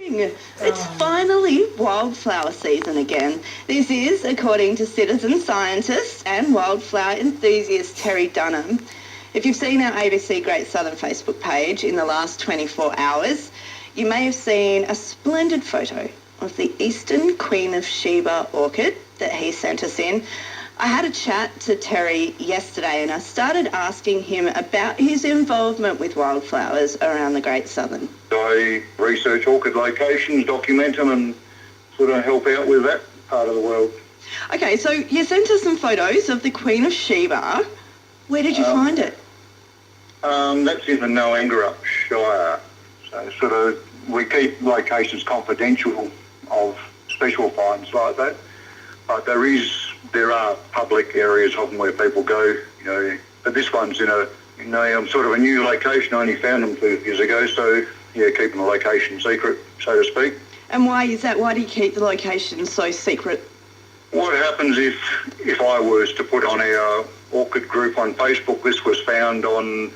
It's finally wildflower season again. This is according to citizen scientist and wildflower enthusiast Terry Dunham. If you've seen our ABC Great Southern Facebook page in the last 24 hours, you may have seen a splendid photo of the Eastern Queen of Sheba orchid that he sent us in. I had a chat to Terry yesterday and I started asking him about his involvement with wildflowers around the Great Southern. I research orchid locations, document them and sort of help out with that part of the world. Okay, so you sent us some photos of the Queen of Sheba. Where did you find it? That's in the Noangarup Shire. So sort of we keep locations confidential of special finds like that. But there are public areas of them where people go, but this one's in a sort of a new location. I only found them 2 years ago, so yeah, keeping the location secret, so to speak. And why is that? Why do you keep the location so secret? What happens if I was to put on our orchid group on Facebook, this was found on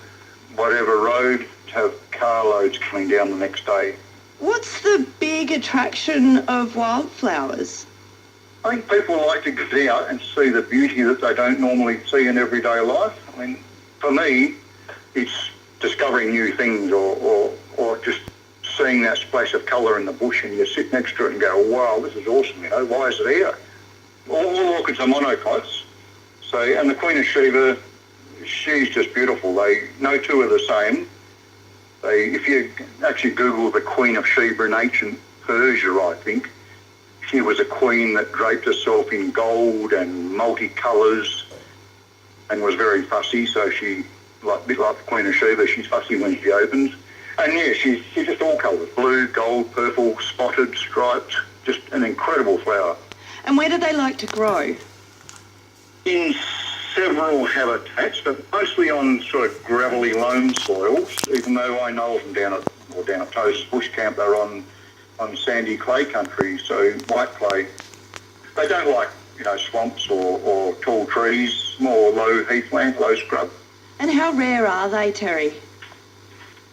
whatever road, to have carloads coming down the next day. What's the big attraction of wildflowers? I think people like to get out and see the beauty that they don't normally see in everyday life. I mean, for me, it's discovering new things or just seeing that splash of colour in the bush and you sit next to it and go, wow, this is awesome, why is it here? All orchids are monocots. So, and the Queen of Sheba, she's just beautiful. No two are the same. If you actually Google the Queen of Sheba in ancient Persia, I think, she was a queen that draped herself in gold and multicolours and was very fussy. So she, a bit like the Queen of Sheba, she's fussy when she opens. And yeah, she's just all colours, blue, gold, purple, spotted, striped, just an incredible flower. And where do they like to grow? In several habitats, but mostly on sort of gravelly loam soils, even though I know of them down at Toast's Bush Camp, they're on sandy clay country, so white clay. They don't like, swamps or tall trees, more low heathland, low scrub. And how rare are they, Terry?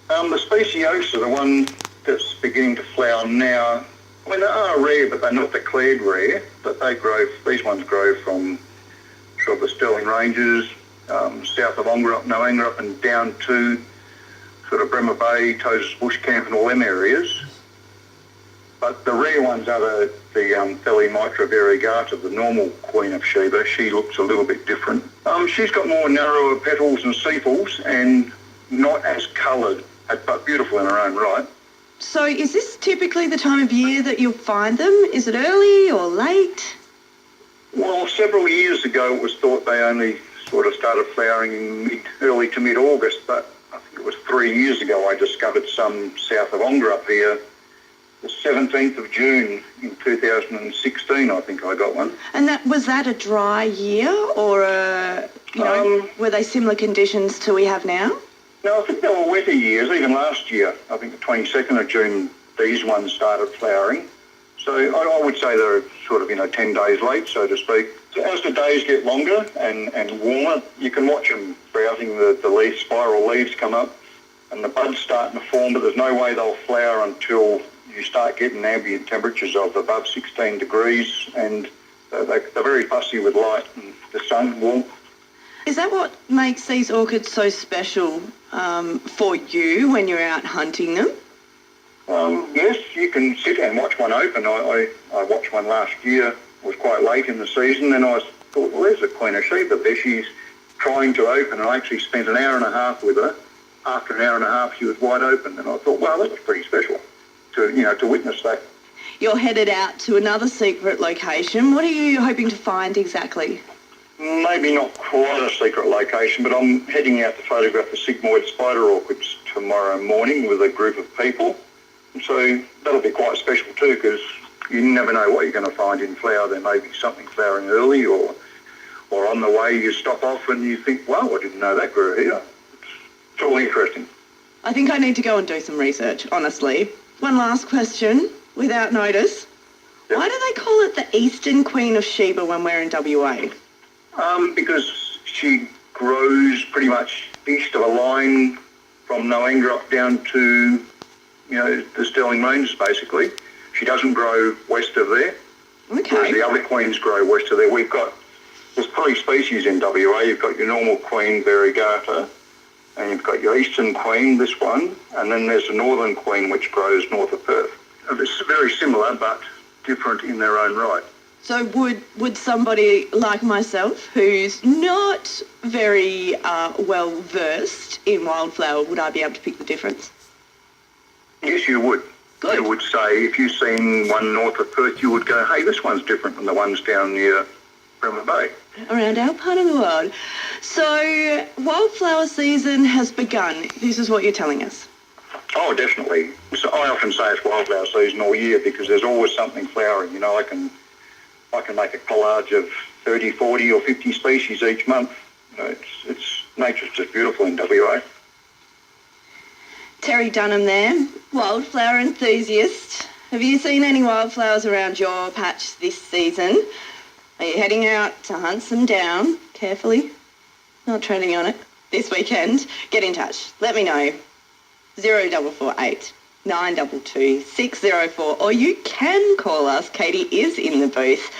The speciosa, the one that's beginning to flower now, I mean, they are rare, but they're not declared rare, but these ones grow from sort of the Stirling Ranges, south of Noangarup and down to sort of Bremer Bay, Toast's Bush Camp and all them areas. But the rare ones are the Thelymitra variegata, the normal Queen of Sheba. She looks a little bit different. She's got more narrower petals and sepals and not as coloured, but beautiful in her own right. So is this typically the time of year that you'll find them? Is it early or late? Well, several years ago it was thought they only sort of started flowering in early to mid-August, but I think it was 3 years ago I discovered some south of Ongarup here. The 17th of June in 2016, I think I got one. And was that a dry year or, were they similar conditions to we have now? No, I think they were wetter years, even last year. I think the 22nd of June, these ones started flowering. So I would say they're sort of, 10 days late, so to speak. So as the days get longer and warmer, you can watch them sprouting, the leaf, spiral leaves come up and the buds starting to form, but there's no way they'll flower until you start getting ambient temperatures of above 16 degrees and they're very fussy with light and the sun, warmth. Is that what makes these orchids so special for you when you're out hunting them? Yes, you can sit and watch one open. I watched one last year. It was quite late in the season and I thought, well, there's the Queen of Sheba there. She's trying to open and I actually spent an hour and a half with her. After an hour and a half, she was wide open and I thought, wow, that was pretty special to witness that. You're headed out to another secret location. What are you hoping to find exactly? Maybe not quite a secret location, but I'm heading out to photograph the sigmoid spider orchids tomorrow morning with a group of people. So that'll be quite special too, because you never know what you're going to find in flower. There may be something flowering early or on the way you stop off and you think, wow, I didn't know that grew here. It's all interesting. I think I need to go and do some research, honestly. One last question, without notice. Yep. Why do they call it the Eastern Queen of Sheba when we're in WA? Because she grows pretty much east of a line from Noangarup down to the Sterling Ranges basically. She doesn't grow west of there. Okay. Whereas the other queens grow west of there. There's 3 species in WA. You've got your normal queen, variegata, and you've got your eastern queen, this one, and then there's the northern queen, which grows north of Perth. It's very similar, but different in their own right. So would somebody like myself, who's not very well versed in wildflower, would I be able to pick the difference? Yes, you would. Good. You would say, if you've seen one north of Perth, you would go, hey, this one's different from the ones down near Bremer Bay. Around our part of the world. So wildflower season has begun. This is what you're telling us. Oh, definitely. So I often say it's wildflower season all year because there's always something flowering. I can make a collage of 30, 40 or 50 species each month. Nature's just beautiful in WA. Terry Dunham there, wildflower enthusiast. Have you seen any wildflowers around your patch this season? Are you heading out to hunt some down carefully? Not treading on it this weekend? Get in touch. Let me know. 0448 922 604, or you can call us. Katie is in the booth.